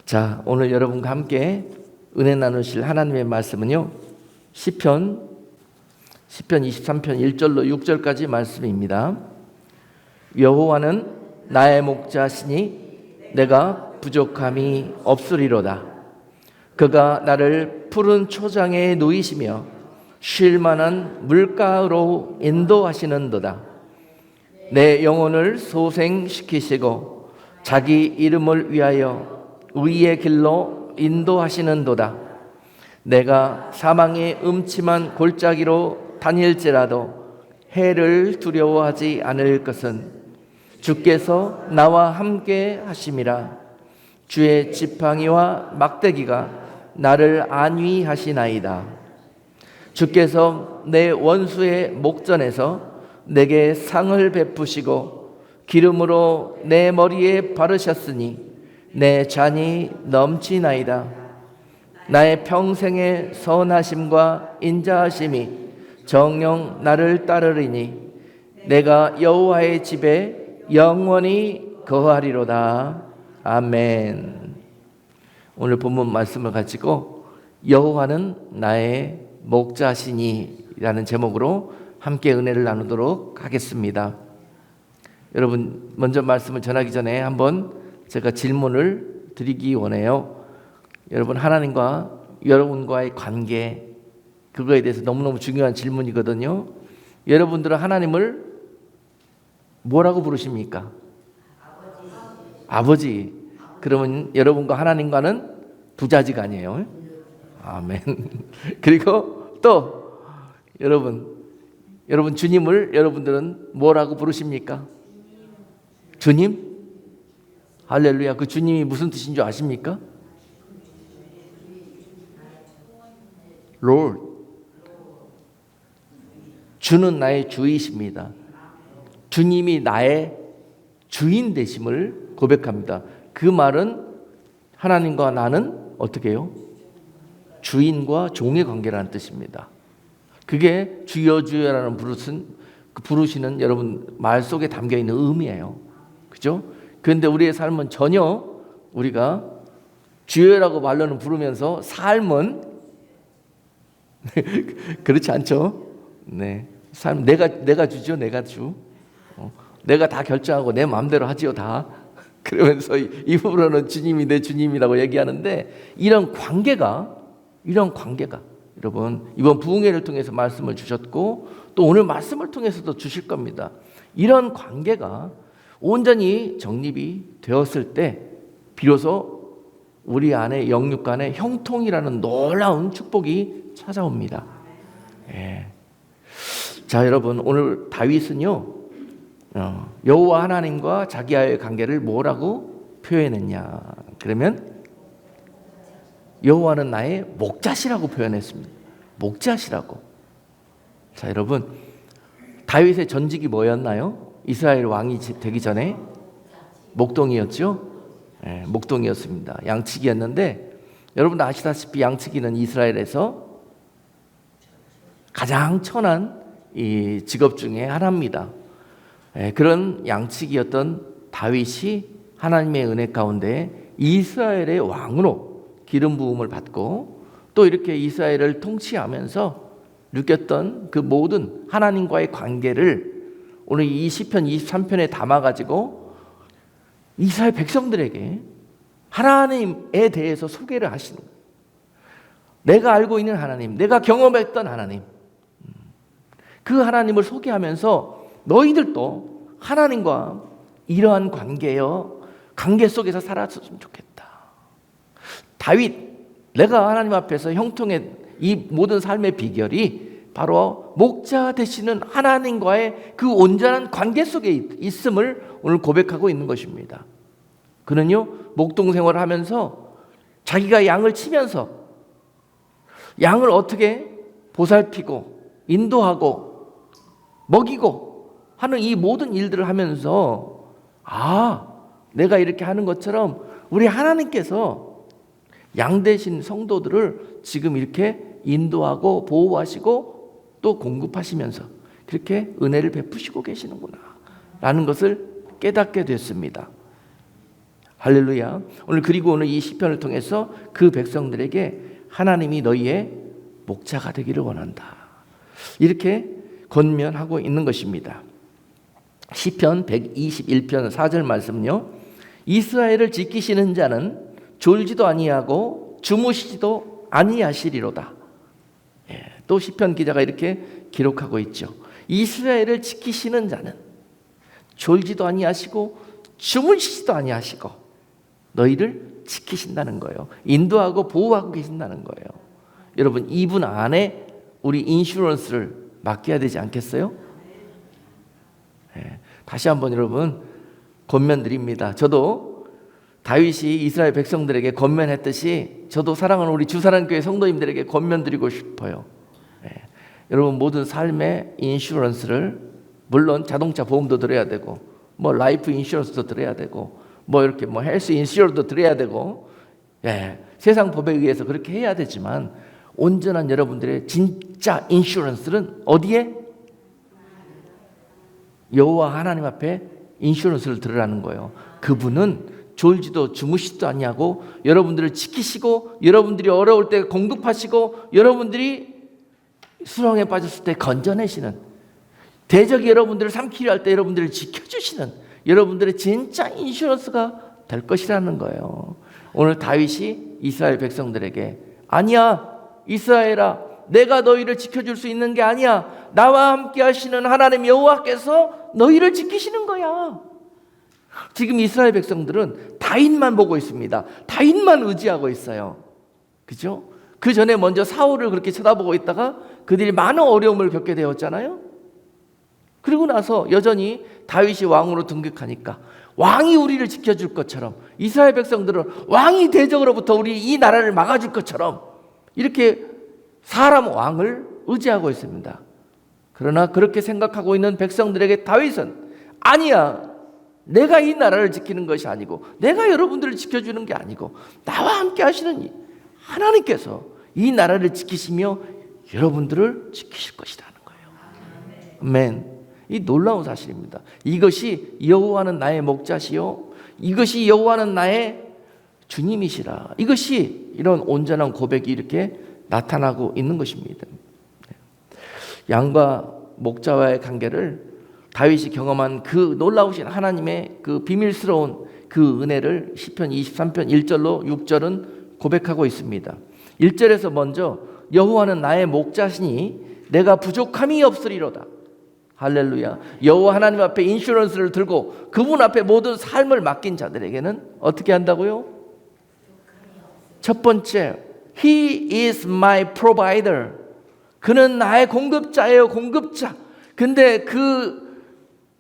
자, 오늘 여러분과 함께 은혜 나누실 하나님의 말씀은요, 시편 23편 1절로 6절까지 말씀입니다. 여호와는 나의 목자시니 내가 부족함이 없으리로다. 그가 나를 푸른 초장에 누이시며 쉴 만한 물가로 인도하시는도다. 내 영혼을 소생시키시고 자기 이름을 위하여 의의 길로 인도하시는도다. 내가 사망의 음침한 골짜기로 다닐지라도 해를 두려워하지 않을 것은 주께서 나와 함께 하심이라. 주의 지팡이와 막대기가 나를 안위하시나이다. 주께서 내 원수의 목전에서 내게 상을 베푸시고 기름으로 내 머리에 바르셨으니 내 잔이 넘치나이다. 나의 평생의 선하심과 인자하심이 정녕 나를 따르리니 내가 여호와의 집에 영원히 거하리로다. 아멘. 오늘 본문 말씀을 가지고 여호와는 나의 목자시니 라는 제목으로 함께 은혜를 나누도록 하겠습니다. 여러분, 먼저 말씀을 전하기 전에 한번 제가 질문을 드리기 원해요. 여러분, 하나님과 여러분과의 관계, 그거에 대해서 너무너무 중요한 질문이거든요. 여러분들은 하나님을 뭐라고 부르십니까? 아버지. 그러면 여러분과 하나님과는 부자지가 아니에요. 아멘. 그리고 또 여러분 주님을 여러분들은 뭐라고 부르십니까? 주님? 할렐루야. 그 주님이 무슨 뜻인 줄 아십니까? Lord. 주는 나의 주이십니다. 주님이 나의 주인 되심을 고백합니다. 그 말은 하나님과 나는 어떻게 해요? 주인과 종의 관계라는 뜻입니다. 그게 주여 주여라는 부르시는 여러분 말 속에 담겨 있는 의미예요. 그죠? 그런데 우리의 삶은 전혀 우리가 주여라고 말로는 부르면서 삶은 그렇지 않죠? 네, 삶 내가 주죠, 내가 주. 내가 다 결정하고 내 마음대로 하지요, 다. 그러면서 입으로는 주님이 내 주님이라고 얘기하는데 이런 관계가 여러분 이번 부흥회를 통해서 말씀을 주셨고 또 오늘 말씀을 통해서도 주실 겁니다. 이런 관계가 온전히 정립이 되었을 때 비로소 우리 안에 영육 간에 형통이라는 놀라운 축복이 찾아옵니다. 예. 자, 여러분, 오늘 다윗은요 여호와 하나님과 자기와의 관계를 뭐라고 표현했냐? 그러면 여호와는 나의 목자시라고 표현했습니다. 목자시라고. 자, 여러분, 다윗의 전직이 뭐였나요? 이스라엘 왕이 되기 전에 목동이었죠. 네, 목동이었습니다. 양치기였는데 여러분 아시다시피 양치기는 이스라엘에서 가장 천한 이 직업 중에 하나입니다. 네, 그런 양치기였던 다윗이 하나님의 은혜 가운데 이스라엘의 왕으로 기름 부음을 받고 또 이렇게 이스라엘을 통치하면서 느꼈던 그 모든 하나님과의 관계를 오늘 이 시편 23편에 담아가지고 이스라엘 백성들에게 하나님에 대해서 소개를 하시는 거예요. 내가 알고 있는 하나님, 내가 경험했던 하나님, 그 하나님을 소개하면서 너희들도 하나님과 이러한 관계 속에서 살았으면 좋겠다. 다윗, 내가 하나님 앞에서 형통의 이 모든 삶의 비결이 바로 목자 되시는 하나님과의 그 온전한 관계 속에 있음을 오늘 고백하고 있는 것입니다. 그는요, 목동 생활을 하면서 자기가 양을 치면서 양을 어떻게 보살피고 인도하고 먹이고 하는 이 모든 일들을 하면서 내가 이렇게 하는 것처럼 우리 하나님께서 양 되신 성도들을 지금 이렇게 인도하고 보호하시고 또 공급하시면서 그렇게 은혜를 베푸시고 계시는구나 라는 것을 깨닫게 됐습니다. 할렐루야. 그리고 오늘 이 시편을 통해서 그 백성들에게 하나님이 너희의 목자가 되기를 원한다, 이렇게 권면하고 있는 것입니다. 시편 121편 4절 말씀은요, 이스라엘을 지키시는 자는 졸지도 아니하고 주무시지도 아니하시리로다. 또 시편 기자가 이렇게 기록하고 있죠. 이스라엘을 지키시는 자는 졸지도 아니하시고 주무시지도 아니하시고 너희를 지키신다는 거예요. 인도하고 보호하고 계신다는 거예요. 여러분, 이분 안에 우리 인슈런스를 맡겨야 되지 않겠어요? 다시 한번 여러분 권면드립니다. 저도 다윗이 이스라엘 백성들에게 권면했듯이 저도 사랑하는 우리 주사랑교회 성도님들에게 권면드리고 싶어요. 여러분, 모든 삶의 인슈런스를, 물론 자동차 보험도 들어야 되고 뭐 라이프 인슈런스도 들어야 되고 뭐 이렇게 뭐 헬스 인슈런스도 들어야 되고, 세상 법에 의해서 그렇게 해야 되지만 온전한 여러분들의 진짜 인슈런스는 어디에? 여호와 하나님 앞에 인슈런스를 들으라는 거예요. 그분은 졸지도 주무시지도 아니하고 여러분들을 지키시고, 여러분들이 어려울 때 공급하시고, 여러분들이 수렁에 빠졌을 때 건져내시는, 대적이 여러분들을 삼키려 할 때 여러분들을 지켜주시는 여러분들의 진짜 인슈런스가 될 것이라는 거예요. 오늘 다윗이 이스라엘 백성들에게, 아니야 이스라엘아, 내가 너희를 지켜줄 수 있는 게 아니야, 나와 함께 하시는 하나님 여호와께서 너희를 지키시는 거야. 지금 이스라엘 백성들은 다윗만 보고 있습니다. 다윗만 의지하고 있어요. 그죠? 그 전에 먼저 사울을 그렇게 쳐다보고 있다가 그들이 많은 어려움을 겪게 되었잖아요. 그리고 나서 여전히 다윗이 왕으로 등극하니까 왕이 우리를 지켜줄 것처럼, 이스라엘 백성들은 왕이 대적으로부터 우리 이 나라를 막아줄 것처럼 이렇게 사람 왕을 의지하고 있습니다. 그러나 그렇게 생각하고 있는 백성들에게 다윗은, 아니야, 내가 이 나라를 지키는 것이 아니고, 내가 여러분들을 지켜주는 게 아니고, 나와 함께 하시는 하나님께서 이 나라를 지키시며 여러분들을 지키실 것이라는 거예요. 아멘. 이 놀라운 사실입니다. 이것이 여호와는 나의 목자시요, 이것이 여호와는 나의 주님이시라. 이것이 이런 온전한 고백이 이렇게 나타나고 있는 것입니다. 양과 목자와의 관계를 다윗이 경험한 그 놀라우신 하나님의 그 비밀스러운 그 은혜를 시편 23편 1절로 6절은 고백하고 있습니다. 1절에서 먼저 여호와는 나의 목자시니 내가 부족함이 없으리로다. 할렐루야. 여호와 하나님 앞에 인슈런스를 들고 그분 앞에 모든 삶을 맡긴 자들에게는 어떻게 한다고요? 첫 번째, He is my provider. 그는 나의 공급자예요. 공급자. 근데 그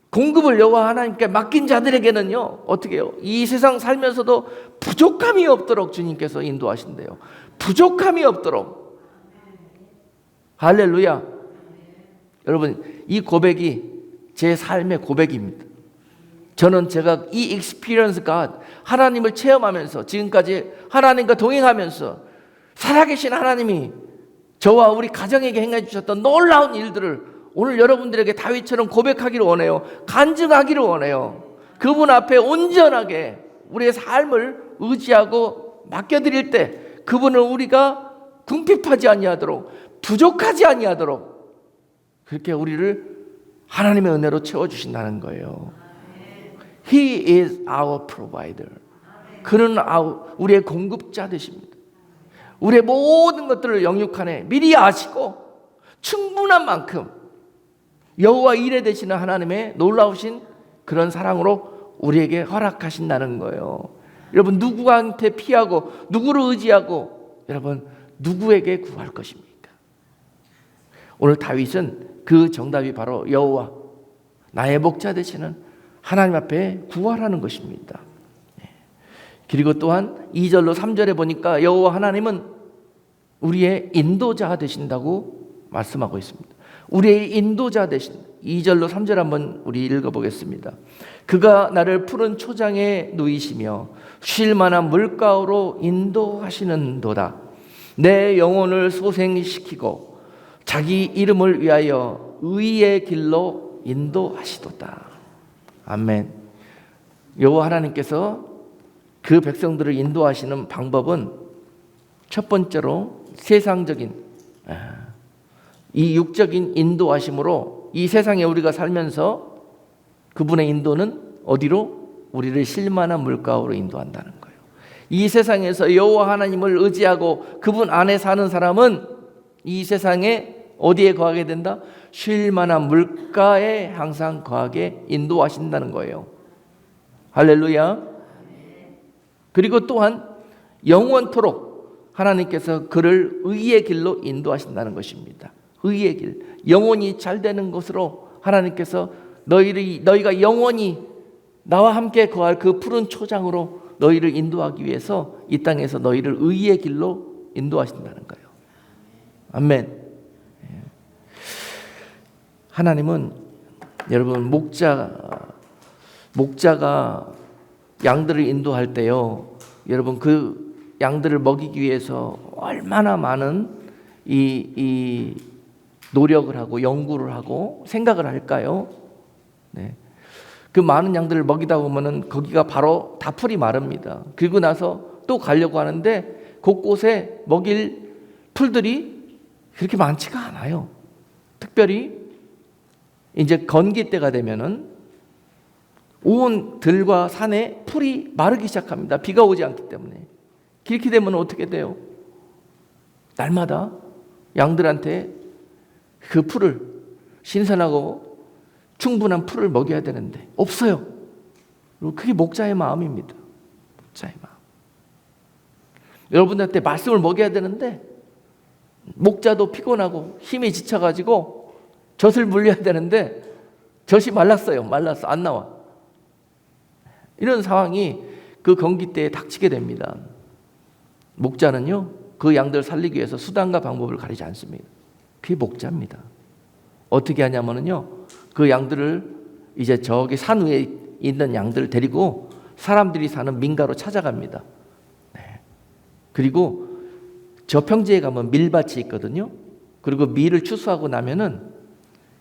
공급을 여호와 하나님께 맡긴 자들에게는요, 어떻게 해요? 이 세상 살면서도 부족함이 없도록 주님께서 인도하신대요. 부족함이 없도록. 할렐루야. 여러분, 이 고백이 제 삶의 고백입니다. 저는 제가 이 experience가 하나님을 체험하면서, 지금까지 하나님과 동행하면서 살아계신 하나님이 저와 우리 가정에게 행해 주셨던 놀라운 일들을 오늘 여러분들에게 다윗처럼 고백하기를 원해요. 간증하기를 원해요. 그분 앞에 온전하게 우리의 삶을 의지하고 맡겨드릴 때 그분을 우리가 궁핍하지 아니하도록, 부족하지 아니하도록 그렇게 우리를 하나님의 은혜로 채워주신다는 거예요. He is our provider. 그는 우리의 공급자 되십니다. 우리의 모든 것들을 영육하네 미리 아시고 충분한 만큼 여호와 일에 되시는 하나님의 놀라우신 그런 사랑으로 우리에게 허락하신다는 거예요. 여러분, 누구한테 피하고 누구를 의지하고 여러분 누구에게 구할 것입니까? 오늘 다윗은 그 정답이 바로 여호와 나의 목자 되시는 하나님 앞에 구하라는 것입니다. 그리고 또한 2절로 3절에 보니까 여호와 하나님은 우리의 인도자 되신다고 말씀하고 있습니다. 우리의 인도자 되신 2절로 3절 한번 우리 읽어보겠습니다. 그가 나를 푸른 초장에 누이시며 쉴 만한 물가로 인도하시는도다. 내 영혼을 소생시키고 자기 이름을 위하여 의의 길로 인도하시도다. 아멘. 여호와 하나님께서 그 백성들을 인도하시는 방법은 첫 번째로 세상적인 이 육적인 인도하심으로 이 세상에 우리가 살면서 그분의 인도는 어디로? 우리를 쉴만한 물가로 인도한다는 거예요. 이 세상에서 여호와 하나님을 의지하고 그분 안에 사는 사람은 이 세상에 어디에 거하게 된다? 쉴만한 물가에 항상 거하게 인도하신다는 거예요. 할렐루야. 그리고 또한 영원토록 하나님께서 그를 의의 길로 인도하신다는 것입니다. 의의 길, 영원히 잘 되는 것으로 하나님께서 너희가 영원히 나와 함께 거할 그 푸른 초장으로 너희를 인도하기 위해서 이 땅에서 너희를 의의 길로 인도하신다는 거예요. 아멘. 하나님은 여러분 목자가 양들을 인도할 때요, 여러분 그 양들을 먹이기 위해서 얼마나 많은 이 노력을 하고 연구를 하고 생각을 할까요? 네. 그 많은 양들을 먹이다 보면은 거기가 바로 다 풀이 마릅니다. 그리고 나서 또 가려고 하는데 곳곳에 먹일 풀들이 그렇게 많지가 않아요. 특별히 이제 건기 때가 되면은 온 들과 산에 풀이 마르기 시작합니다. 비가 오지 않기 때문에. 그렇게 되면 어떻게 돼요? 날마다 양들한테 그 풀을, 신선하고 충분한 풀을 먹여야 되는데 없어요. 그게 목자의 마음입니다. 목자의 마음. 여러분들한테 말씀을 먹여야 되는데 목자도 피곤하고 힘이 지쳐가지고 젖을 물려야 되는데 젖이 말랐어요. 말랐어. 안 나와. 이런 상황이 그 건기 때에 닥치게 됩니다. 목자는요, 그 양들 살리기 위해서 수단과 방법을 가리지 않습니다. 그게 목자입니다. 어떻게 하냐면요, 그 양들을 이제 저기 산 위에 있는 양들을 데리고 사람들이 사는 민가로 찾아갑니다. 네. 그리고 저 평지에 가면 밀밭이 있거든요. 그리고 밀을 추수하고 나면은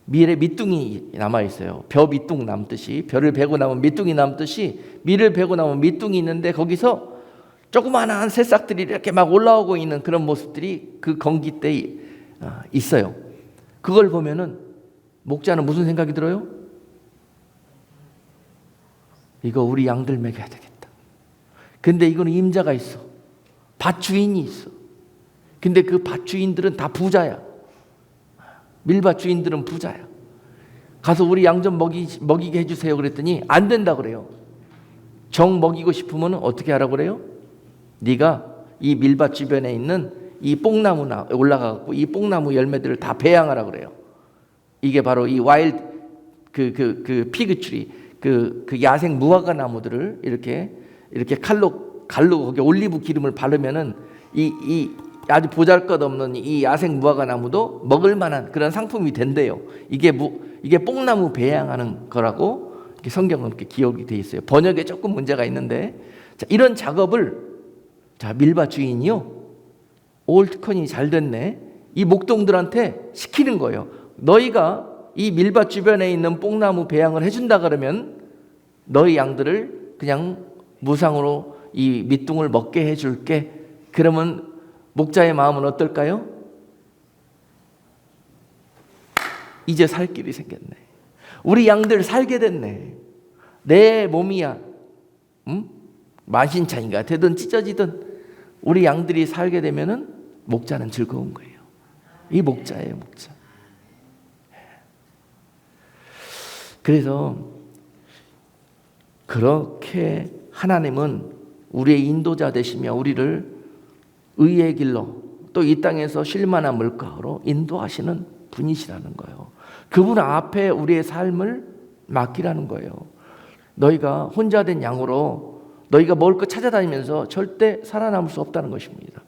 밀에 밑둥이 남아 있어요. 벼 밑둥 남듯이, 벼를 베고 나면 밑둥이 남듯이 밀을 베고 나면 밑둥이 있는데 거기서 조그마한 새싹들이 이렇게 막 올라오고 있는 그런 모습들이 그 건기 때 있어요. 그걸 보면은 목자는 무슨 생각이 들어요? 이거 우리 양들 먹여야 되겠다. 근데 이거는 임자가 있어. 밭 주인이 있어. 근데 그 밭 주인들은 다 부자야. 밀밭 주인들은 부자야. 가서 우리 양 좀 먹이게 해주세요 그랬더니 안 된다 그래요. 정 먹이고 싶으면 어떻게 하라고 그래요? 네가 이 밀밭 주변에 있는 이 뽕나무나 올라가고 이 뽕나무 열매들을 다 배양하라 그래요. 이게 바로 이 와일드 그 피그트리 그 야생 무화과 나무들을 이렇게 칼로 거기 올리브 기름을 바르면은 이 아주 보잘것없는 이 야생 무화과 나무도 먹을 만한 그런 상품이 된대요. 이게 뽕나무 배양하는 거라고 이렇게 성경은 이렇게 기록이 돼 있어요. 번역에 조금 문제가 있는데, 자, 이런 작업을 밀밭 주인이요, 올트컨이 잘 됐네, 이 목동들한테 시키는 거예요. 너희가 이 밀밭 주변에 있는 뽕나무 배양을 해준다 그러면 너희 양들을 그냥 무상으로 이 밑둥을 먹게 해줄게. 그러면 목자의 마음은 어떨까요? 이제 살 길이 생겼네. 우리 양들 살게 됐네. 내 몸이야, 만신창이가 되든 찢어지든 우리 양들이 살게 되면은 목자는 즐거운 거예요. 이 목자예요, 목자. 그래서 그렇게 하나님은 우리의 인도자 되시며 우리를 의의 길로 또 이 땅에서 쉴만한 물가로 인도하시는 분이시라는 거예요. 그분 앞에 우리의 삶을 맡기라는 거예요. 너희가 혼자 된 양으로 너희가 먹을 것 찾아다니면서 절대 살아남을 수 없다는 것입니다.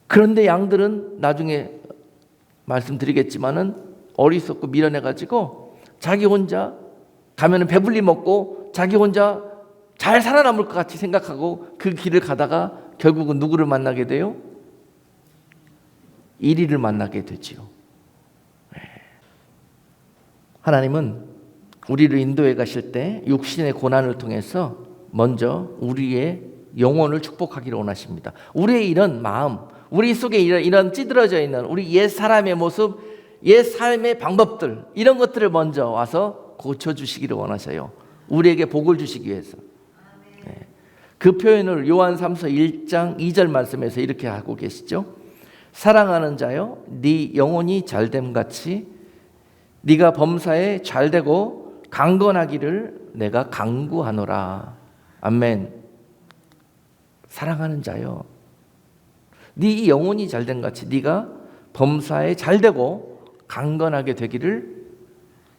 그런데 양들은 나중에 말씀드리겠지만은 어리석고 미련해가지고 자기 혼자 가면은 배불리 먹고 자기 혼자 잘 살아남을 것 같이 생각하고 그 길을 가다가 결국은 누구를 만나게 돼요? 이리를 만나게 되지요. 하나님은 우리를 인도해 가실 때 육신의 고난을 통해서 먼저 우리의 영혼을 축복하기를 원하십니다. 우리의 이런 마음, 우리 속에 이런 찌들어져 있는 우리 옛 사람의 모습, 옛 삶의 방법들, 이런 것들을 먼저 와서 고쳐주시기를 원하셔요. 우리에게 복을 주시기 위해서. 네. 그 표현을 요한 3서 1장 2절 말씀에서 이렇게 하고 계시죠. 사랑하는 자여, 네 영혼이 잘됨같이 네가 범사에 잘되고 강건하기를 내가 간구하노라. 아멘. 사랑하는 자여, 네 영혼이 잘됨같이 네가 범사에 잘되고 강건하게 되기를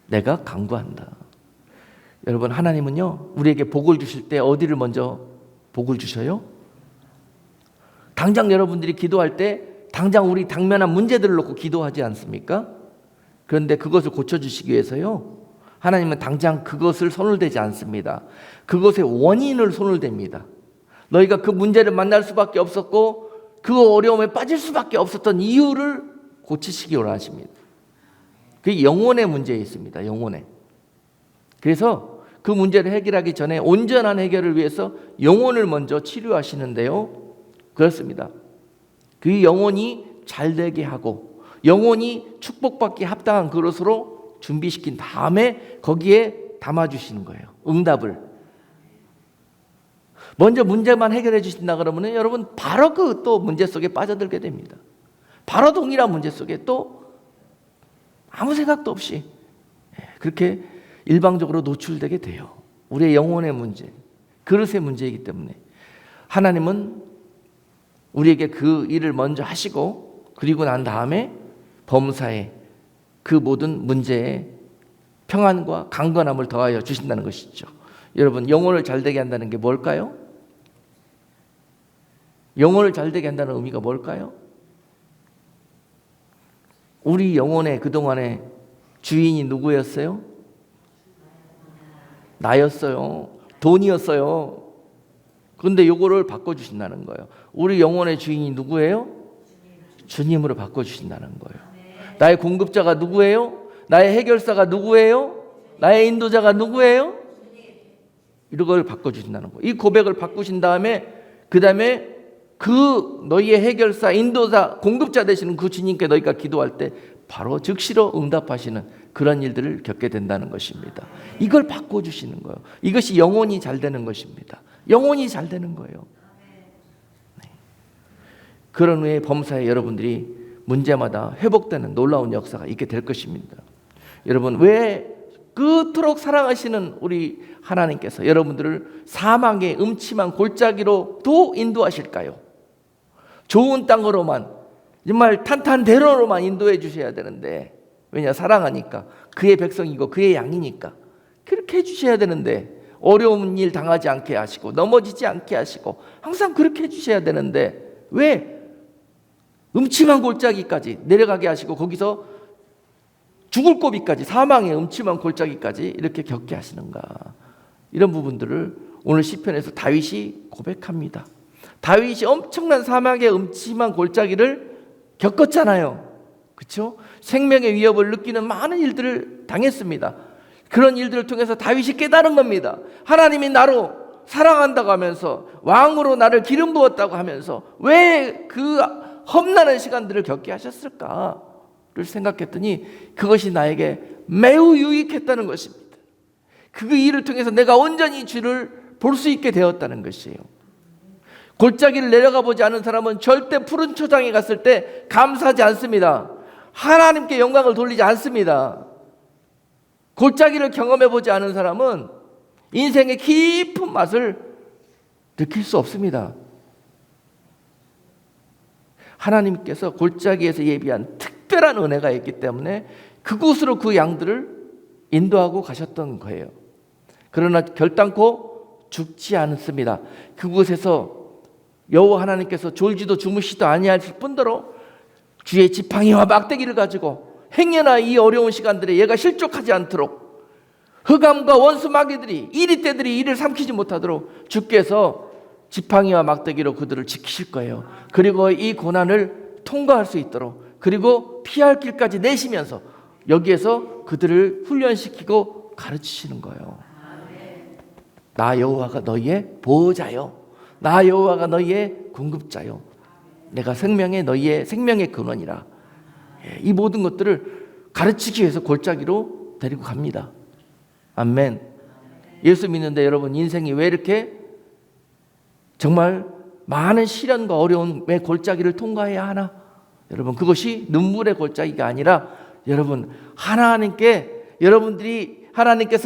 내가 간구한다. 여러분, 하나님은요 우리에게 복을 주실 때 어디를 먼저 복을 주셔요? 당장 여러분들이 기도할 때 당장 우리 당면한 문제들을 놓고 기도하지 않습니까? 그런데 그것을 고쳐주시기 위해서요 하나님은 당장 그것을 손을 대지 않습니다. 그것의 원인을 손을 댑니다. 너희가 그 문제를 만날 수밖에 없었고 그 어려움에 빠질 수밖에 없었던 이유를 고치시기 원하십니다. 그게 영혼의 문제에 있습니다. 영혼에. 그래서 그 문제를 해결하기 전에 온전한 해결을 위해서 영혼을 먼저 치료하시는데요. 그렇습니다. 그 영혼이 잘되게 하고 영혼이 축복받기 합당한 그릇으로 준비시킨 다음에 거기에 담아주시는 거예요. 응답을. 먼저 문제만 해결해 주신다 그러면 여러분 바로 그 또 문제 속에 빠져들게 됩니다. 바로 동일한 문제 속에 또 아무 생각도 없이 그렇게 일방적으로 노출되게 돼요. 우리의 영혼의 문제, 그릇의 문제이기 때문에 하나님은 우리에게 그 일을 먼저 하시고 그리고 난 다음에 범사에 그 모든 문제에 평안과 강건함을 더하여 주신다는 것이죠. 여러분, 영혼을 잘되게 한다는 게 뭘까요? 영혼을 잘되게 한다는 의미가 뭘까요? 우리 영혼의 그동안의 주인이 누구였어요? 나였어요. 돈이었어요. 그런데 요거를 바꿔주신다는 거예요. 우리 영혼의 주인이 누구예요? 주님으로 바꿔주신다는 거예요. 나의 공급자가 누구예요? 나의 해결사가 누구예요? 나의 인도자가 누구예요? 이런 걸 바꿔주신다는 거예요. 이 고백을 바꾸신 다음에 그 다음에 그 너희의 해결사, 인도자, 공급자 되시는 그 주님께 너희가 기도할 때 바로 즉시로 응답하시는 그런 일들을 겪게 된다는 것입니다. 이걸 바꿔주시는 거예요. 이것이 영혼이 잘 되는 것입니다. 영혼이 잘 되는 거예요. 네. 그런 후에 범사에 여러분들이 문제마다 회복되는 놀라운 역사가 있게 될 것입니다. 여러분, 왜 그토록 사랑하시는 우리 하나님께서 여러분들을 사망의 음침한 골짜기로 또 인도하실까요? 좋은 땅으로만, 정말 탄탄대로로만 인도해 주셔야 되는데, 왜냐? 사랑하니까, 그의 백성이고 그의 양이니까 그렇게 해주셔야 되는데, 어려운 일 당하지 않게 하시고 넘어지지 않게 하시고 항상 그렇게 해주셔야 되는데 왜 음침한 골짜기까지 내려가게 하시고 거기서 죽을 고비까지, 사망의 음침한 골짜기까지 이렇게 겪게 하시는가? 이런 부분들을 오늘 시편에서 다윗이 고백합니다. 다윗이 엄청난 사망의 음침한 골짜기를 겪었잖아요. 그렇죠? 생명의 위협을 느끼는 많은 일들을 당했습니다. 그런 일들을 통해서 다윗이 깨달은 겁니다. 하나님이 나로 사랑한다고 하면서 왕으로 나를 기름 부었다고 하면서 왜 그 험난한 시간들을 겪게 하셨을까를 생각했더니 그것이 나에게 매우 유익했다는 것입니다. 그 일을 통해서 내가 온전히 주를 볼 수 있게 되었다는 것이에요. 골짜기를 내려가 보지 않은 사람은 절대 푸른 초장에 갔을 때 감사하지 않습니다. 하나님께 영광을 돌리지 않습니다. 골짜기를 경험해 보지 않은 사람은 인생의 깊은 맛을 느낄 수 없습니다. 하나님께서 골짜기에서 예비한 특별한 은혜가 있기 때문에 그곳으로 그 양들을 인도하고 가셨던 거예요. 그러나 결단코 죽지 않습니다. 그곳에서 여호와 하나님께서 졸지도 주무시도 아니하실 뿐더러 주의 지팡이와 막대기를 가지고 행여나 이 어려운 시간들에 얘가 실족하지 않도록 흑암과 원수 마귀들이 이리 때들이 이를 삼키지 못하도록 주께서 지팡이와 막대기로 그들을 지키실 거예요. 그리고 이 고난을 통과할 수 있도록, 그리고 피할 길까지 내시면서 여기에서 그들을 훈련시키고 가르치시는 거예요. 나 여호와가 너희의 보호자요, 나 여호와가 너희의 공급자요, 내가 너희의 생명의 근원이라. 이 모든 것들을 가르치기 위해서 골짜기로 데리고 갑니다. 아멘. 예수 믿는데 여러분, 인생이 왜 이렇게 정말 많은 시련과 어려움의 골짜기를 통과해야 하나? 여러분, 그것이 눈물의 골짜기가 아니라 여러분, 하나님께서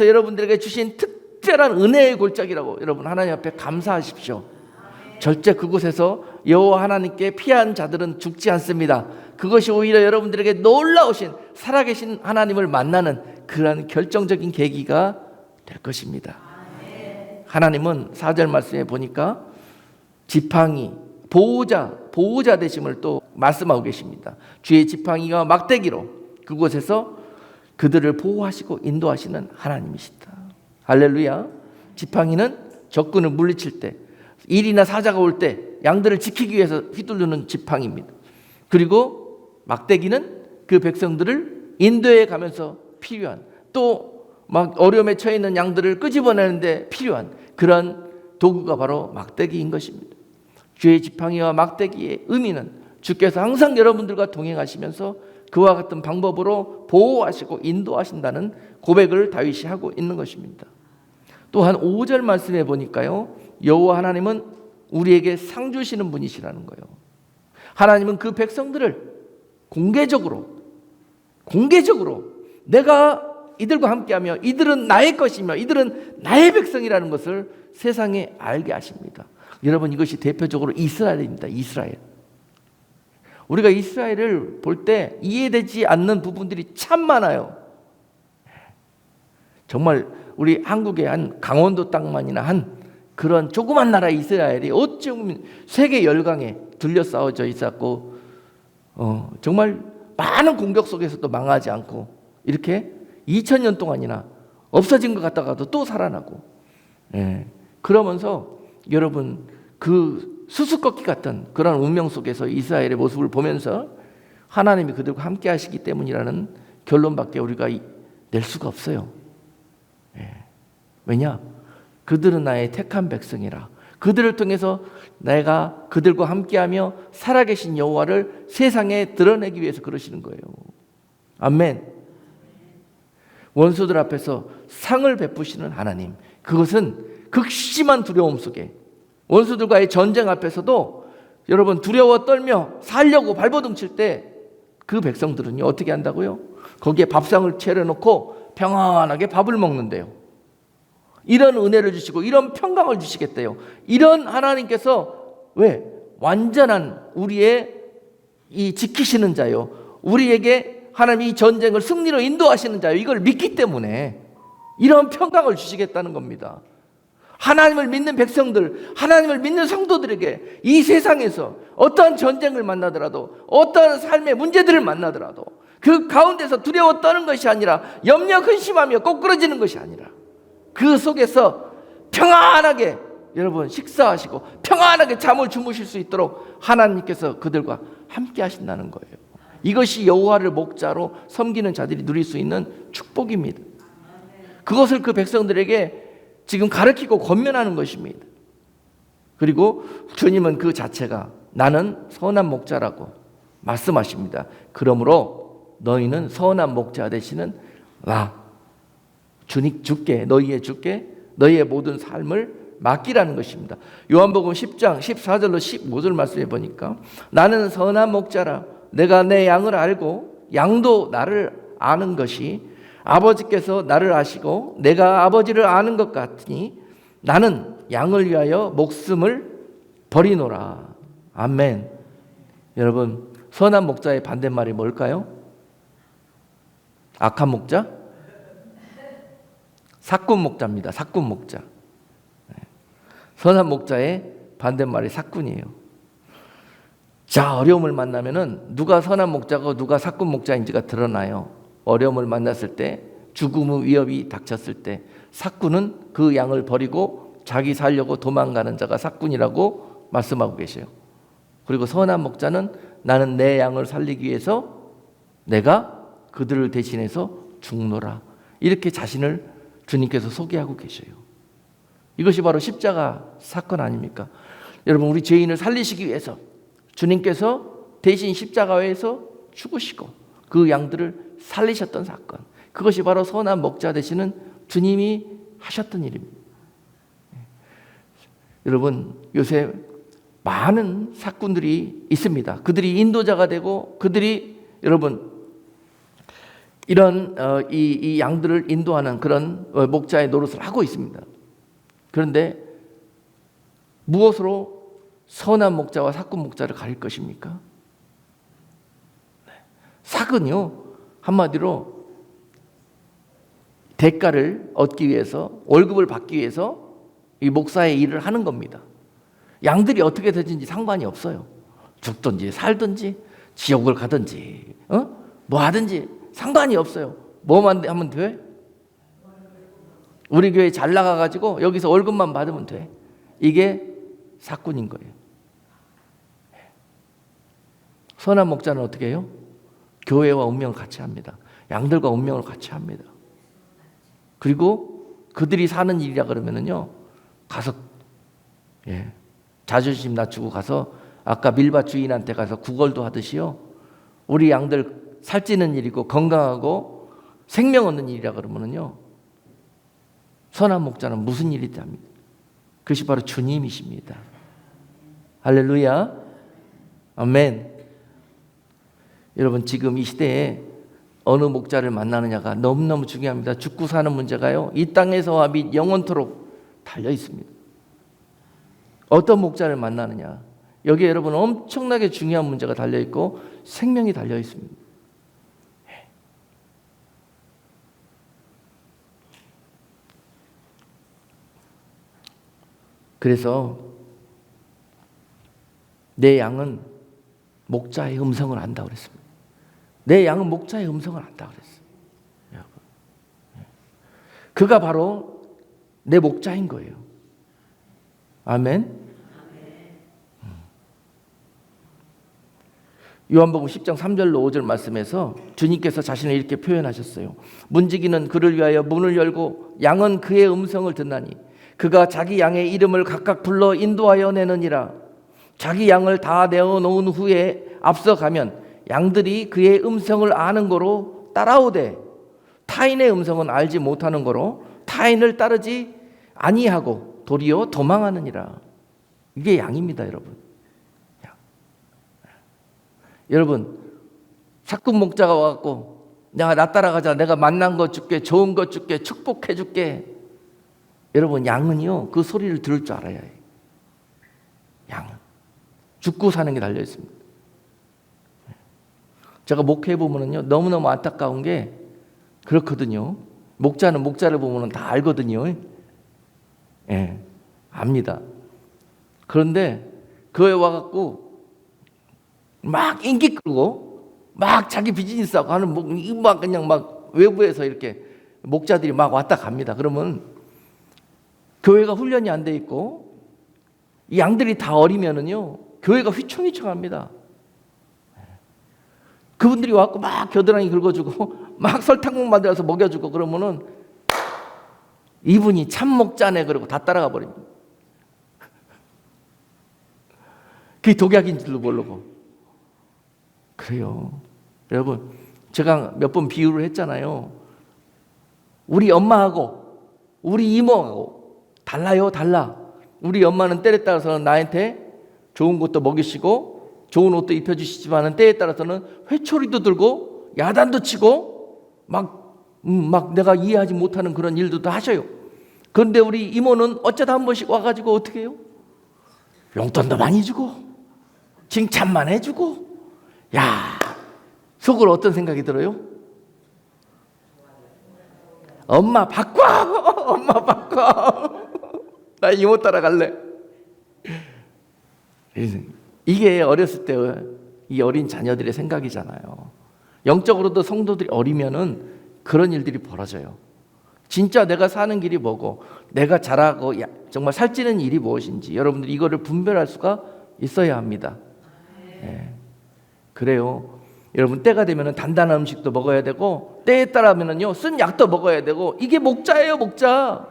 여러분들에게 주신 특별한 은혜의 골짜기라고 여러분 하나님 앞에 감사하십시오. 절대 그곳에서 여호와 하나님께 피한 자들은 죽지 않습니다. 그것이 오히려 여러분들에게 놀라우신 살아계신 하나님을 만나는 그러한 결정적인 계기가 될 것입니다. 하나님은 4절 말씀에 보니까 지팡이, 보호자 되심을 또 말씀하고 계십니다. 주의 지팡이가 막대기로 그곳에서 그들을 보호하시고 인도하시는 하나님이시다. 할렐루야. 지팡이는 적군을 물리칠 때, 일이나 사자가 올 때 양들을 지키기 위해서 휘두르는 지팡이입니다. 그리고 막대기는 그 백성들을 인도해 가면서 필요한, 또 막 어려움에 처해 있는 양들을 끄집어내는데 필요한 그런 도구가 바로 막대기인 것입니다. 주의 지팡이와 막대기의 의미는 주께서 항상 여러분들과 동행하시면서 그와 같은 방법으로 보호하시고 인도하신다는 고백을 다윗이 하고 있는 것입니다. 또한 5절 말씀에 보니까요, 여호와 하나님은 우리에게 상 주시는 분이시라는 거예요. 하나님은 그 백성들을 공개적으로 내가 이들과 함께하며 이들은 나의 것이며 이들은 나의 백성이라는 것을 세상에 알게 하십니다. 여러분, 이것이 대표적으로 이스라엘입니다. 이스라엘. 우리가 이스라엘을 볼 때 이해되지 않는 부분들이 참 많아요. 정말 우리 한국의 한 강원도 땅만이나 한 그런 조그만 나라 이스라엘이 어쩌면 세계 열강에 둘러싸여져 있었고, 정말 많은 공격 속에서도 망하지 않고 이렇게 2000년 동안이나 없어진 것 같다가도 또 살아나고, 그러면서 여러분, 그 수수께끼 같은 그런 운명 속에서 이스라엘의 모습을 보면서 하나님이 그들과 함께 하시기 때문이라는 결론밖에 우리가 낼 수가 없어요. 왜냐? 그들은 나의 택한 백성이라. 그들을 통해서 내가 그들과 함께하며 살아계신 여호와를 세상에 드러내기 위해서 그러시는 거예요. 아멘. 원수들 앞에서 상을 베푸시는 하나님, 그것은 극심한 두려움 속에, 원수들과의 전쟁 앞에서도 여러분 두려워 떨며 살려고 발버둥 칠 때 그 백성들은요 어떻게 한다고요? 거기에 밥상을 차려놓고 평안하게 밥을 먹는데요. 이런 은혜를 주시고 이런 평강을 주시겠대요. 이런 하나님께서 왜? 완전한 우리의 이 지키시는 자요, 우리에게 하나님이 이 전쟁을 승리로 인도하시는 자요, 이걸 믿기 때문에 이런 평강을 주시겠다는 겁니다. 하나님을 믿는 백성들, 하나님을 믿는 성도들에게 이 세상에서 어떠한 전쟁을 만나더라도, 어떠한 삶의 문제들을 만나더라도 그 가운데서 두려워 떠는 것이 아니라, 염려 근심하며 꼬꾸러지는 것이 아니라, 그 속에서 평안하게 여러분 식사하시고 평안하게 잠을 주무실 수 있도록 하나님께서 그들과 함께 하신다는 거예요. 이것이 여호와를 목자로 섬기는 자들이 누릴 수 있는 축복입니다. 그것을 그 백성들에게 지금 가르치고 권면하는 것입니다. 그리고 주님은 그 자체가 나는 선한 목자라고 말씀하십니다. 그러므로 너희는 선한 목자 되시는 나 주께 너희의 모든 삶을 맡기라는 것입니다. 요한복음 10장 14절로 15절 말씀해 보니까 나는 선한 목자라 내가 내 양을 알고 양도 나를 아는 것이 아버지께서 나를 아시고 내가 아버지를 아는 것 같으니 나는 양을 위하여 목숨을 버리노라. 아멘. 여러분, 선한 목자의 반대말이 뭘까요? 악한 목자? 사꾼 목자입니다. 사꾼 목자. 선한 목자의 반대말이 사꾼이에요. 자, 어려움을 만나면은 누가 선한 목자고 누가 사꾼 목자인지가 드러나요. 어려움을 만났을 때, 죽음의 위협이 닥쳤을 때 사꾼은 그 양을 버리고 자기 살려고 도망가는 자가 사꾼이라고 말씀하고 계세요. 그리고 선한 목자는 나는 내 양을 살리기 위해서 내가 그들을 대신해서 죽노라. 이렇게 자신을 주님께서 소개하고 계셔요. 이것이 바로 십자가 사건 아닙니까? 여러분, 우리 죄인을 살리시기 위해서 주님께서 대신 십자가에서 죽으시고 그 양들을 살리셨던 사건, 그것이 바로 선한 목자 되시는 주님이 하셨던 일입니다. 여러분, 요새 많은 사꾼들이 있습니다. 그들이 인도자가 되고 그들이 여러분 이런 이 양들을 인도하는 그런 목자의 노릇을 하고 있습니다. 그런데 무엇으로 선한 목자와 사꾼 목자를 가릴 것입니까? 삭은요, 한마디로 대가를 얻기 위해서, 월급을 받기 위해서 이 목사의 일을 하는 겁니다. 양들이 어떻게 되든지 상관이 없어요. 죽든지 살든지 지옥을 가든지 뭐 하든지 상관이 없어요. 뭐만 하면 돼? 우리 교회 잘 나가가지고 여기서 월급만 받으면 돼. 이게 사꾼인 거예요. 선한 목자는 어떻게 해요? 교회와 운명을 같이 합니다. 양들과 운명을 같이 합니다. 그리고 그들이 사는 일이라 그러면은요, 가서 자존심 낮추고 가서 아까 밀밭 주인한테 가서 구걸도 하듯이요, 우리 양들 살찌는 일이고 건강하고 생명 얻는 일이라 그러면은요, 선한 목자는 무슨 일이 됩니까? 그것이 바로 주님이십니다. 할렐루야, 아멘. 여러분, 지금 이 시대에 어느 목자를 만나느냐가 너무너무 중요합니다. 죽고 사는 문제가요, 이 땅에서와 및 영원토록 달려 있습니다. 어떤 목자를 만나느냐, 여기에 여러분 엄청나게 중요한 문제가 달려 있고 생명이 달려 있습니다. 그래서 내 양은 목자의 음성을 안다고 그랬습니다. 내 양은 목자의 음성을 안다고 그랬어요. 그가 바로 내 목자인 거예요. 아멘. 요한복음 10장 3절로 5절 말씀에서 주님께서 자신을 이렇게 표현하셨어요. 문지기는 그를 위하여 문을 열고 양은 그의 음성을 듣나니 그가 자기 양의 이름을 각각 불러 인도하여 내느니라. 자기 양을 다 내어 놓은 후에 앞서가면 양들이 그의 음성을 아는 거로 따라오되 타인의 음성은 알지 못하는 거로 타인을 따르지 아니하고 도리어 도망하느니라. 이게 양입니다, 여러분. 양. 여러분, 사꾼 목자가 와갖고 나 따라가자, 내가 만난 거 줄게, 좋은 거 줄게, 축복해 줄게. 여러분, 양은요, 그 소리를 들을 줄 알아야 해요. 양은 죽고 사는 게 달려 있습니다. 제가 목회해 보면은요, 너무너무 안타까운 게 그렇거든요. 목자는 목자를 보면은 다 알거든요. 예, 압니다. 그런데 그에 와갖고 막 인기 끌고 막 자기 비즈니스하고 하는 막 그냥 막 외부에서 이렇게 목자들이 막 왔다 갑니다. 그러면 교회가 훈련이 안 돼 있고 이 양들이 다 어리면은요, 교회가 휘청휘청합니다. 그분들이 와갖고 막 겨드랑이 긁어주고 막 설탕국 만들어서 먹여주고 그러면은 이분이 참 목자네 그러고 다 따라가 버립니다. 그게 독약인 줄도 모르고. 그래요. 여러분, 제가 몇 번 비유를 했잖아요. 우리 엄마하고 우리 이모하고 달라요, 달라. 우리 엄마는 때에 따라서는 나한테 좋은 것도 먹이시고 좋은 옷도 입혀주시지만 때에 따라서는 회초리도 들고 야단도 치고 막 내가 이해하지 못하는 그런 일도 다 하셔요. 그런데 우리 이모는 어쩌다 한 번씩 와가지고 어떻게 해요? 용돈도 많이 주고 칭찬만 해주고. 야, 속으로 어떤 생각이 들어요? 엄마 바꿔, 엄마 바꿔. 나 이모 따라갈래. 이게 어렸을 때 이 어린 자녀들의 생각이잖아요. 영적으로도 성도들이 어리면은 그런 일들이 벌어져요. 진짜 내가 사는 길이 뭐고 내가 잘하고 정말 살찌는 일이 무엇인지 여러분들이 이거를 분별할 수가 있어야 합니다. 네. 그래요. 여러분, 때가 되면은 단단한 음식도 먹어야 되고 때에 따라면은요, 쓴 약도 먹어야 되고. 이게 목자예요, 목자.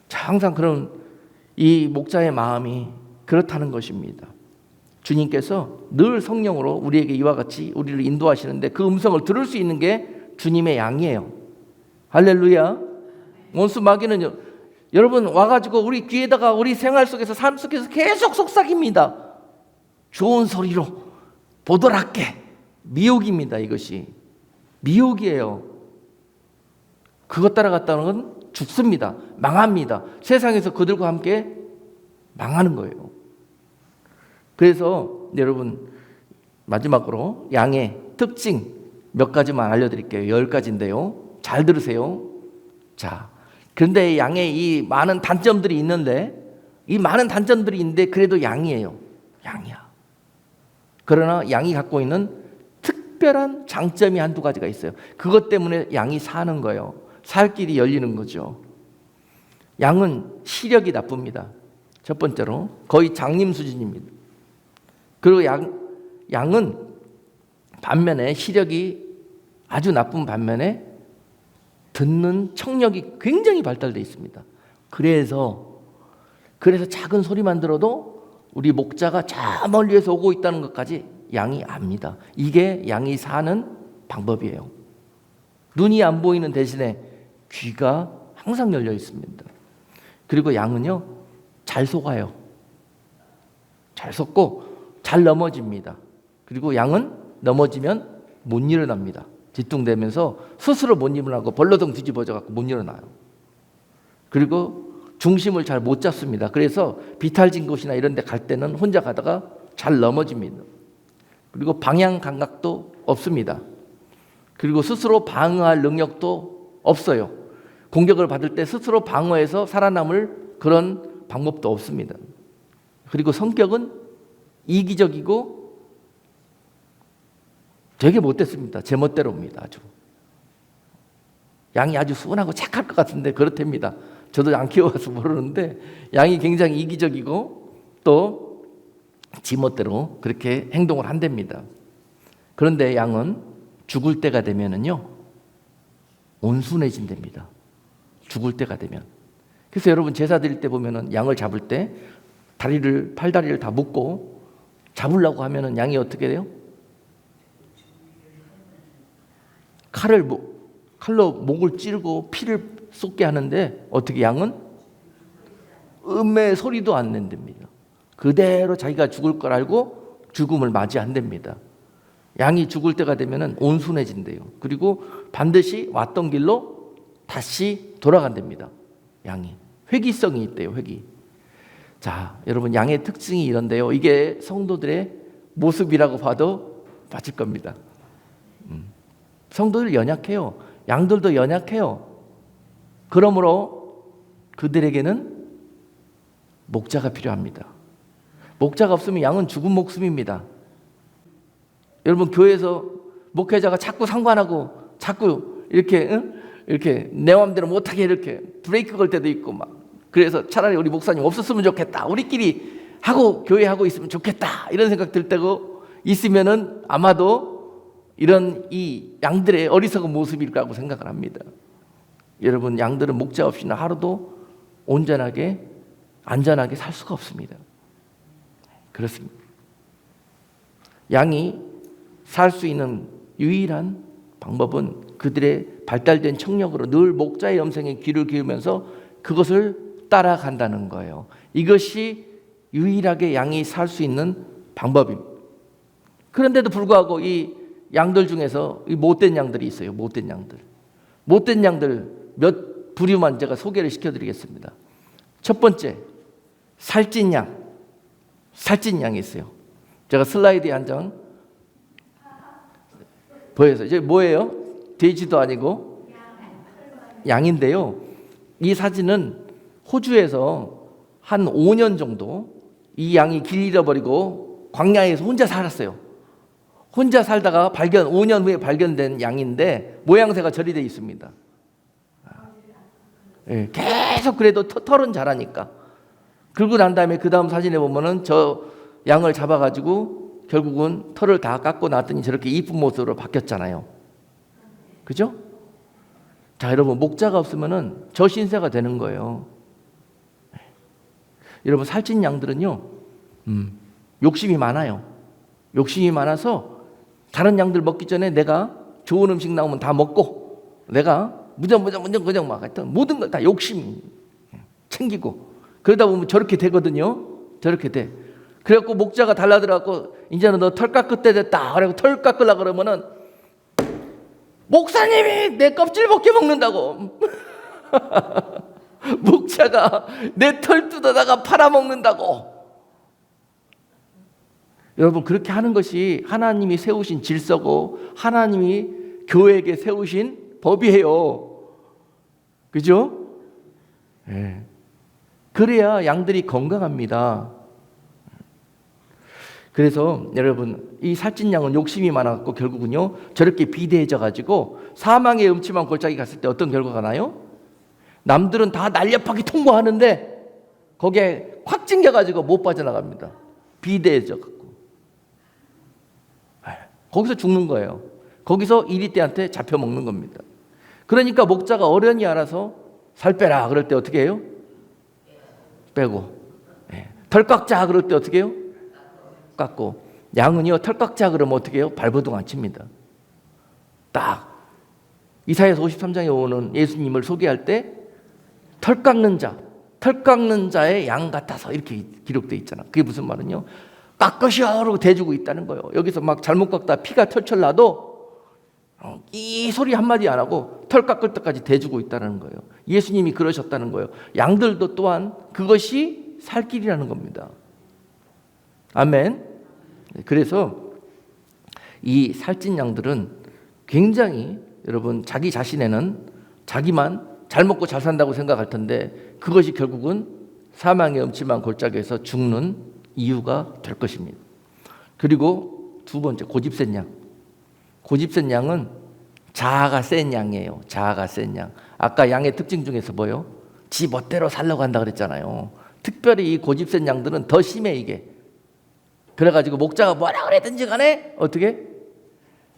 자, 항상 그런 이 목자의 마음이 그렇다는 것입니다. 주님께서 늘 성령으로 우리에게 이와 같이 우리를 인도하시는데 그 음성을 들을 수 있는 게 주님의 양이에요. 할렐루야. 원수 마귀는요, 여러분 와가지고 우리 귀에다가 우리 생활 속에서 삶 속에서 계속 속삭입니다. 좋은 소리로 보더랍게. 미혹입니다. 이것이 미혹이에요. 그것 따라갔다는 건 죽습니다. 망합니다. 세상에서 그들과 함께 망하는 거예요. 그래서 여러분 마지막으로 양의 특징 몇 가지만 알려드릴게요. 10가지인데요. 잘 들으세요. 자, 그런데 양의 이 많은 단점들이 있는데 이 많은 단점들이 있는데 그래도 양이에요. 양이야. 그러나 양이 갖고 있는 특별한 장점이 한두 가지가 있어요. 그것 때문에 양이 사는 거예요. 살 길이 열리는 거죠. 양은 시력이 나쁩니다. 첫 번째로 거의 장님 수준입니다. 그리고 양은 반면에 시력이 아주 나쁜 반면에 듣는 청력이 굉장히 발달되어 있습니다. 그래서 작은 소리만 들어도 우리 목자가 저 멀리에서 오고 있다는 것까지 양이 압니다. 이게 양이 사는 방법이에요. 눈이 안 보이는 대신에 귀가 항상 열려 있습니다. 그리고 양은요, 잘 속아요. 잘 속고 잘 넘어집니다. 그리고 양은 넘어지면 못 일어납니다. 뒤뚱대면서 스스로 못 일어나고 벌러덩 뒤집어져 갖고 못 일어나요. 그리고 중심을 잘 못 잡습니다. 그래서 비탈진 곳이나 이런 데 갈 때는 혼자 가다가 잘 넘어집니다. 그리고 방향 감각도 없습니다. 그리고 스스로 방어할 능력도 없어요. 공격을 받을 때 스스로 방어해서 살아남을 그런 방법도 없습니다. 그리고 성격은 이기적이고 되게 못됐습니다. 제멋대로입니다. 아주. 양이 아주 순하고 착할 것 같은데 그렇답니다. 저도 양 키워서 모르는데 양이 굉장히 이기적이고 또 지멋대로 그렇게 행동을 한답니다. 그런데 양은 죽을 때가 되면은요, 온순해진답니다. 죽을 때가 되면. 그래서 여러분 제사 드릴 때 보면은 양을 잡을 때 팔다리를 다 묶고 잡으려고 하면은 양이 어떻게 돼요? 칼로 목을 찌르고 피를 쏟게 하는데 어떻게 양은 음의 소리도 안 낸답니다. 그대로 자기가 죽을 걸 알고 죽음을 맞이한답니다. 양이 죽을 때가 되면은 온순해진대요. 그리고 반드시 왔던 길로 다시 돌아간답니다. 양이 회귀성이 있대요. 회귀. 자, 여러분 양의 특징이 이런데요. 이게 성도들의 모습이라고 봐도 맞을 겁니다. 성도들 연약해요. 양들도 연약해요. 그러므로 그들에게는 목자가 필요합니다. 목자가 없으면 양은 죽은 목숨입니다. 여러분 교회에서 목회자가 자꾸 상관하고 자꾸 이렇게 내 마음대로 못하게 이렇게 브레이크 걸 때도 있고 막, 그래서 차라리 우리 목사님 없었으면 좋겠다, 우리끼리 하고 교회하고 있으면 좋겠다, 이런 생각 들 때가 있으면은 아마도 이런 이 양들의 어리석은 모습일 거라고 생각을 합니다. 여러분 양들은 목자 없이는 하루도 온전하게 안전하게 살 수가 없습니다. 그렇습니다. 양이 살 수 있는 유일한 방법은 그들의 발달된 청력으로 늘 목자의 음성에 귀를 기울이면서 그것을 따라간다는 거예요. 이것이 유일하게 양이 살 수 있는 방법입니다. 그런데도 불구하고 이 양들 중에서 이 못된 양들이 있어요. 못된 양들 몇 부류만 제가 소개를 시켜드리겠습니다. 첫 번째, 살찐 양이 있어요. 제가 슬라이드에 한 장 보여서 이제 뭐예요? 돼지도 아니고 양인데요. 이 사진은 호주에서 한 5년 정도 이 양이 길 잃어버리고 광야에서 혼자 살았어요. 혼자 살다가 5년 후에 발견된 양인데 모양새가 저리 돼 있습니다. 네, 계속 그래도 털은 자라니까. 그러고 난 다음에 그 다음 사진에 보면은 저 양을 잡아가지고 결국은 털을 다 깎고 놨더니 저렇게 이쁜 모습으로 바뀌었잖아요. 그죠? 자, 여러분 목자가 없으면은 저 신세가 되는 거예요. 여러분 살찐 양들은요, 욕심이 많아요. 욕심이 많아서 다른 양들 먹기 전에 내가 좋은 음식 나오면 다 먹고, 내가 무정 막 하여튼 모든 걸 다 욕심 챙기고, 그러다 보면 저렇게 되거든요. 저렇게 돼. 그래갖고 목자가 달라들어갖고 이제는 너 털 깎을 때 됐다. 그래갖고 털 깎으려고 그러면은 목사님이 내 껍질 벗겨 먹는다고. 목자가 내 털 뜯어다가 팔아먹는다고. 여러분, 그렇게 하는 것이 하나님이 세우신 질서고 하나님이 교회에게 세우신 법이에요. 그죠? 네. 그래야 양들이 건강합니다. 그래서 여러분, 이 살찐 양은 욕심이 많아갖고 결국은요 저렇게 비대해져가지고 사망의 음침한 골짜기 갔을 때 어떤 결과가 나요? 남들은 다 날렵하게 통과하는데 거기에 확 찡겨가지고 못 빠져나갑니다. 비대해져갖고 거기서 죽는 거예요. 거기서 이리떼한테 잡혀 먹는 겁니다. 그러니까 목자가 어련히 알아서 살 빼라 그럴 때 어떻게 해요? 빼고. 털 깎자 그럴 때 어떻게 해요? 깎고. 양은요 털 깎자 그러면 어떻게 해요? 발버둥 안 칩니다. 딱 이사야서 53장에 오는 예수님을 소개할 때 털 깎는 자의 양 같아서 이렇게 기록되어 있잖아. 그게 무슨 말은요? 깎으시오 그러고 대주고 있다는 거예요. 여기서 막 잘못 깎다 피가 철철 나도 이 소리 한마디 안 하고 털 깎을 때까지 대주고 있다는 거예요. 예수님이 그러셨다는 거예요. 양들도 또한 그것이 살 길이라는 겁니다. 아멘. 그래서 이 살찐 양들은 굉장히 여러분 자기 자신에는 자기만 잘 먹고 잘 산다고 생각할 텐데 그것이 결국은 사망의 음침한 골짜기에서 죽는 이유가 될 것입니다. 그리고 두 번째, 고집센 양. 고집센 양은 자아가 센 양이에요. 자아가 센 양. 아까 양의 특징 중에서 뭐요? 지 멋대로 살려고 한다 그랬잖아요. 특별히 이 고집센 양들은 더 심해 이게. 그래가지고 목자가 뭐라 그랬든지 간에 어떻게?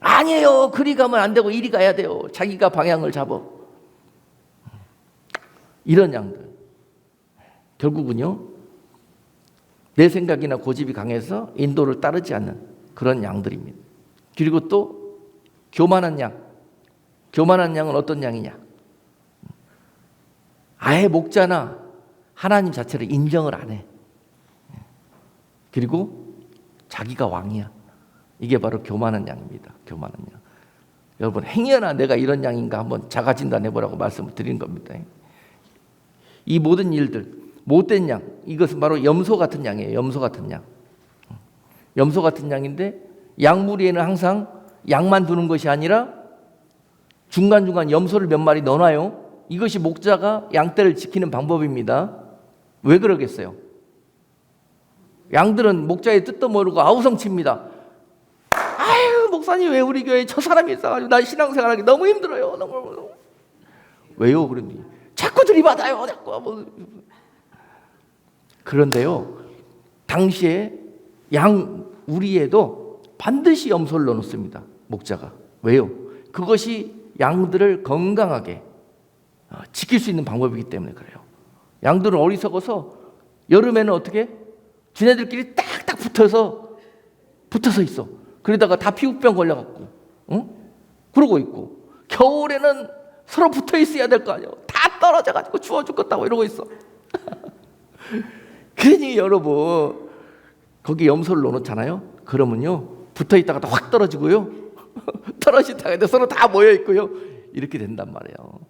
아니에요. 그리 가면 안 되고 이리 가야 돼요. 자기가 방향을 잡아. 이런 양들. 결국은요. 내 생각이나 고집이 강해서 인도를 따르지 않는 그런 양들입니다. 그리고 또 교만한 양. 교만한 양은 어떤 양이냐? 아예 목자나 하나님 자체를 인정을 안 해. 그리고 자기가 왕이야. 이게 바로 교만한 양입니다. 교만한 양. 여러분, 행여나 내가 이런 양인가 한번 자가진단해보라고 말씀을 드린 겁니다. 이 모든 일들, 못된 양, 이것은 바로 염소 같은 양이에요. 염소 같은 양. 염소 같은 양인데 양무리에는 항상 양만 두는 것이 아니라 중간중간 염소를 몇 마리 넣어놔요. 이것이 목자가 양떼를 지키는 방법입니다. 왜 그러겠어요? 양들은 목자의 뜻도 모르고 아우성칩니다. 아유, 목사님 왜 우리 교회에 저 사람이 있어가지고 난 신앙생활하기 너무 힘들어요. 너무. 왜요? 그러니 자꾸 들이받아요. 자꾸. 그런데요, 당시에 양 우리에도 반드시 염소를 넣어놓습니다. 목자가. 왜요? 그것이 양들을 건강하게 지킬 수 있는 방법이기 때문에 그래요. 양들은 어리석어서 여름에는 어떻게? 지네들끼리 딱딱 붙어서 있어. 그러다가 다 피부병 걸려갖고, 응? 그러고 있고. 겨울에는 서로 붙어 있어야 될 거 아니에요. 다 떨어져가지고 추워 죽겠다고 이러고 있어. 그러니 여러분, 거기 염소를 넣어놓잖아요. 그러면요, 붙어 있다가 확 떨어지고요. 떨어지다가 서로 다 모여 있고요. 이렇게 된단 말이에요.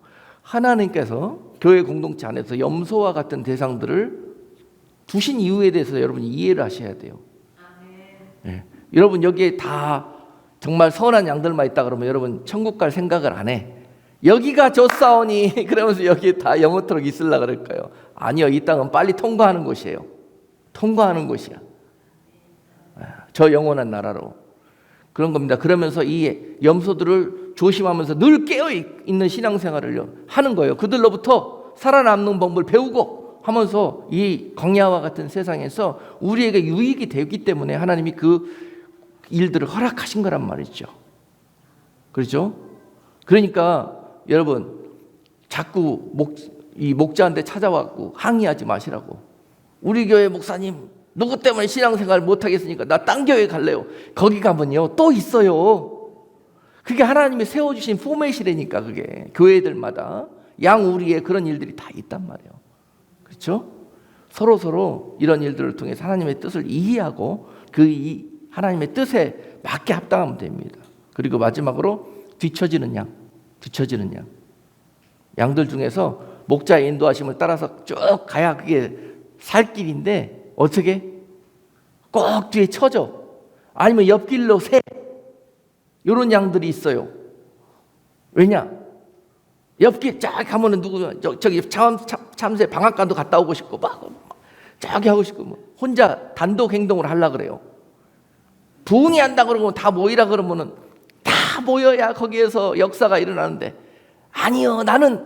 하나님께서 교회 공동체 안에서 염소와 같은 대상들을 두신 이유에 대해서 여러분이 이해를 하셔야 돼요. 네. 여러분 여기에 다 정말 선한 양들만 있다 그러면 여러분 천국 갈 생각을 안 해. 여기가 좋사오니 그러면서 여기에 다 영원토록 있으려고 그럴까요? 아니요. 이 땅은 빨리 통과하는 곳이에요. 통과하는 곳이야. 저 영원한 나라로. 그런 겁니다. 그러면서 이 염소들을 조심하면서 늘 깨어있는 신앙생활을 하는 거예요. 그들로부터 살아남는 법을 배우고 하면서 이 광야와 같은 세상에서 우리에게 유익이 되기 때문에 하나님이 그 일들을 허락하신 거란 말이죠. 그렇죠? 그러니까 여러분 자꾸 이 목자한테 찾아와서 항의하지 마시라고. 우리 교회 목사님 누구 때문에 신앙생활 못하겠으니까 나 딴 교회 갈래요. 거기 가면요 또 있어요. 그게 하나님이 세워주신 포맷이라니까. 그게 교회들마다 양우리에 그런 일들이 다 있단 말이에요. 그렇죠? 서로 이런 일들을 통해서 하나님의 뜻을 이해하고 하나님의 뜻에 맞게 합당하면 됩니다. 그리고 마지막으로 뒤처지는 양. 양들 중에서 목자의 인도하심을 따라서 쭉 가야 그게 살 길인데 어떻게? 꼭 뒤에 처져. 아니면 옆길로 새. 이런 양들이 있어요. 왜냐? 옆길 쫙 가면은 저기 참새 방앗간도 갔다 오고 싶고 막 저기 하고 싶고 혼자 단독 행동을 하려고 그래요. 부흥이 한다 그러면 다 모이라 그러면은 다 모여야 거기에서 역사가 일어나는데 아니요 나는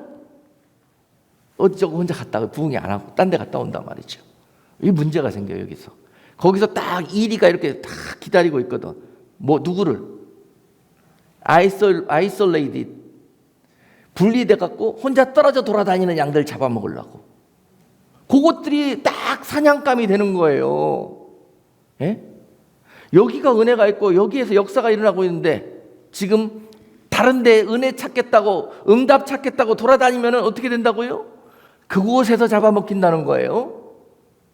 어디저기 혼자 갔다가 부흥이 안 하고 딴 데 갔다 온단 말이죠. 이 문제가 생겨요. 여기서 거기서 딱 1위가 이렇게 딱 기다리고 있거든. 뭐 누구를 아이솔레이드 분리돼 갖고 혼자 떨어져 돌아다니는 양들 잡아먹으려고. 그것들이 딱 사냥감이 되는 거예요. 예? 여기가 은혜가 있고 여기에서 역사가 일어나고 있는데 지금 다른 데 은혜 찾겠다고 응답 찾겠다고 돌아다니면 어떻게 된다고요? 그곳에서 잡아먹힌다는 거예요.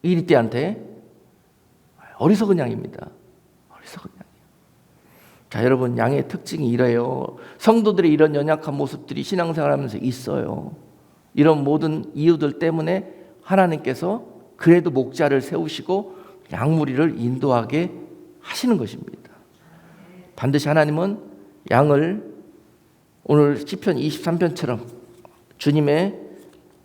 이리 때한테. 어리석은 양입니다. 어리석은 양이에요. 자, 여러분, 양의 특징이 이래요. 성도들의 이런 연약한 모습들이 신앙생활하면서 있어요. 이런 모든 이유들 때문에 하나님께서 그래도 목자를 세우시고 양무리를 인도하게 하시는 것입니다. 반드시 하나님은 양을 오늘 시편 23편처럼 주님의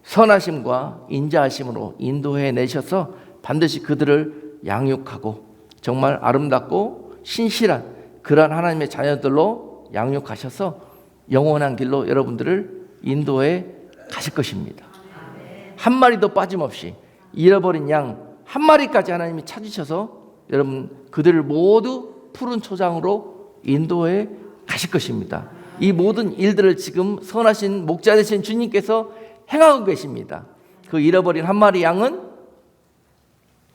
선하심과 인자하심으로 인도해 내셔서 반드시 그들을 양육하고 정말 아름답고 신실한 그러한 하나님의 자녀들로 양육하셔서 영원한 길로 여러분들을 인도해 가실 것입니다. 한 마리도 빠짐없이 잃어버린 양 한 마리까지 하나님이 찾으셔서 여러분 그들을 모두 푸른 초장으로 인도해 가실 것입니다. 이 모든 일들을 지금 선하신 목자 되신 주님께서 행하고 계십니다. 그 잃어버린 한 마리 양은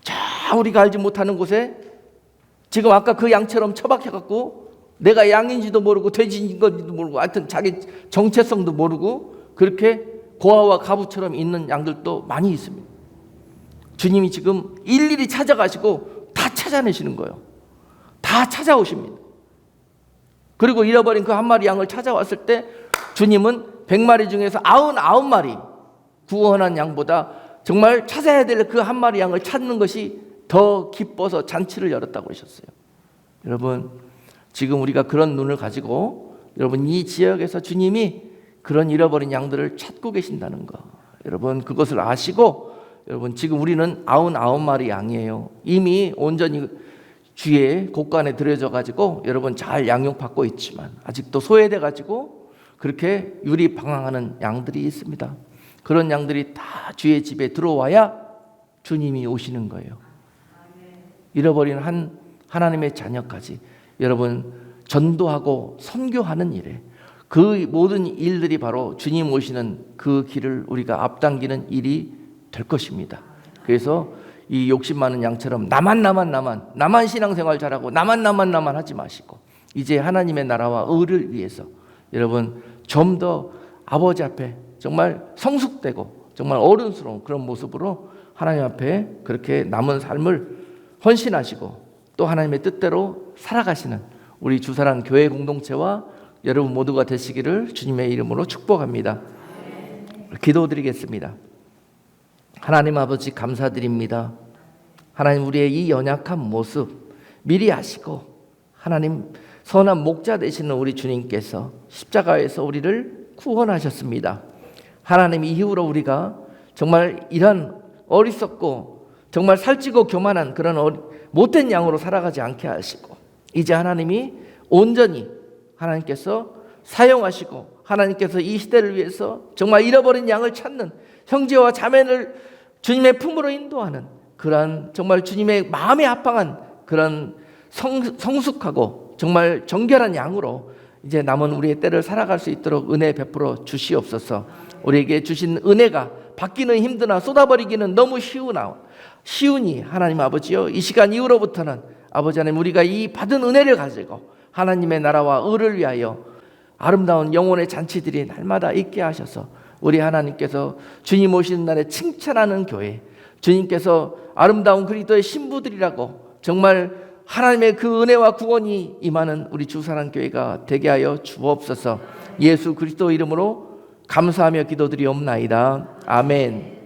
자 우리가 알지 못하는 곳에 지금 아까 그 양처럼 처박혀갖고 내가 양인지도 모르고 돼지인 건지도 모르고 하여튼 자기 정체성도 모르고 그렇게 고아와 가부처럼 있는 양들도 많이 있습니다. 주님이 지금 일일이 찾아가시고 다 찾아내시는 거예요. 다 찾아오십니다. 그리고 잃어버린 그 한 마리 양을 찾아왔을 때 주님은 100마리 중에서 99마리 구원한 양보다 정말 찾아야 될 그 한 마리 양을 찾는 것이 더 기뻐서 잔치를 열었다고 하셨어요. 여러분 지금 우리가 그런 눈을 가지고 여러분 이 지역에서 주님이 그런 잃어버린 양들을 찾고 계신다는 거 여러분 그것을 아시고 여러분 지금 우리는 99마리 양이에요. 이미 온전히 주의 곳간에 들여져 가지고 여러분 잘 양육받고 있지만 아직도 소외돼 가지고 그렇게 유리방황하는 양들이 있습니다. 그런 양들이 다 주의 집에 들어와야 주님이 오시는 거예요. 잃어버린 하나님의 자녀까지 여러분 전도하고 선교하는 일에 그 모든 일들이 바로 주님 오시는 그 길을 우리가 앞당기는 일이 될 것입니다. 그래서 이 욕심 많은 양처럼 나만 신앙생활 잘하고 나만 하지 마시고 이제 하나님의 나라와 의를 위해서 여러분 좀 더 아버지 앞에 정말 성숙되고 정말 어른스러운 그런 모습으로 하나님 앞에 그렇게 남은 삶을 헌신하시고 또 하나님의 뜻대로 살아가시는 우리 주사랑 교회 공동체와 여러분 모두가 되시기를 주님의 이름으로 축복합니다. 기도드리겠습니다. 하나님 아버지 감사드립니다. 하나님 우리의 이 연약한 모습 미리 아시고 하나님 선한 목자 되시는 우리 주님께서 십자가에서 우리를 구원하셨습니다. 하나님 이후로 우리가 정말 이런 어리석고 정말 살찌고 교만한 그런 못된 양으로 살아가지 않게 하시고 이제 하나님이 온전히 하나님께서 사용하시고 하나님께서 이 시대를 위해서 정말 잃어버린 양을 찾는 형제와 자매를 주님의 품으로 인도하는 그런 정말 주님의 마음에 합당한 그런 성숙하고 정말 정결한 양으로 이제 남은 우리의 때를 살아갈 수 있도록 은혜 베풀어 주시옵소서. 우리에게 주신 은혜가 받기는 힘드나 쏟아버리기는 너무 쉬우니 하나님 아버지요, 이 시간 이후로부터는 아버지 하나님, 우리가 이 받은 은혜를 가지고 하나님의 나라와 의를 위하여 아름다운 영혼의 잔치들이 날마다 있게 하셔서 우리 하나님께서 주님 오시는 날에 칭찬하는 교회, 주님께서 아름다운 그리스도의 신부들이라고 정말 하나님의 그 은혜와 구원이 임하는 우리 주사랑교회가 되게 하여 주옵소서. 예수 그리스도 이름으로 감사하며 기도드리옵나이다. 아멘.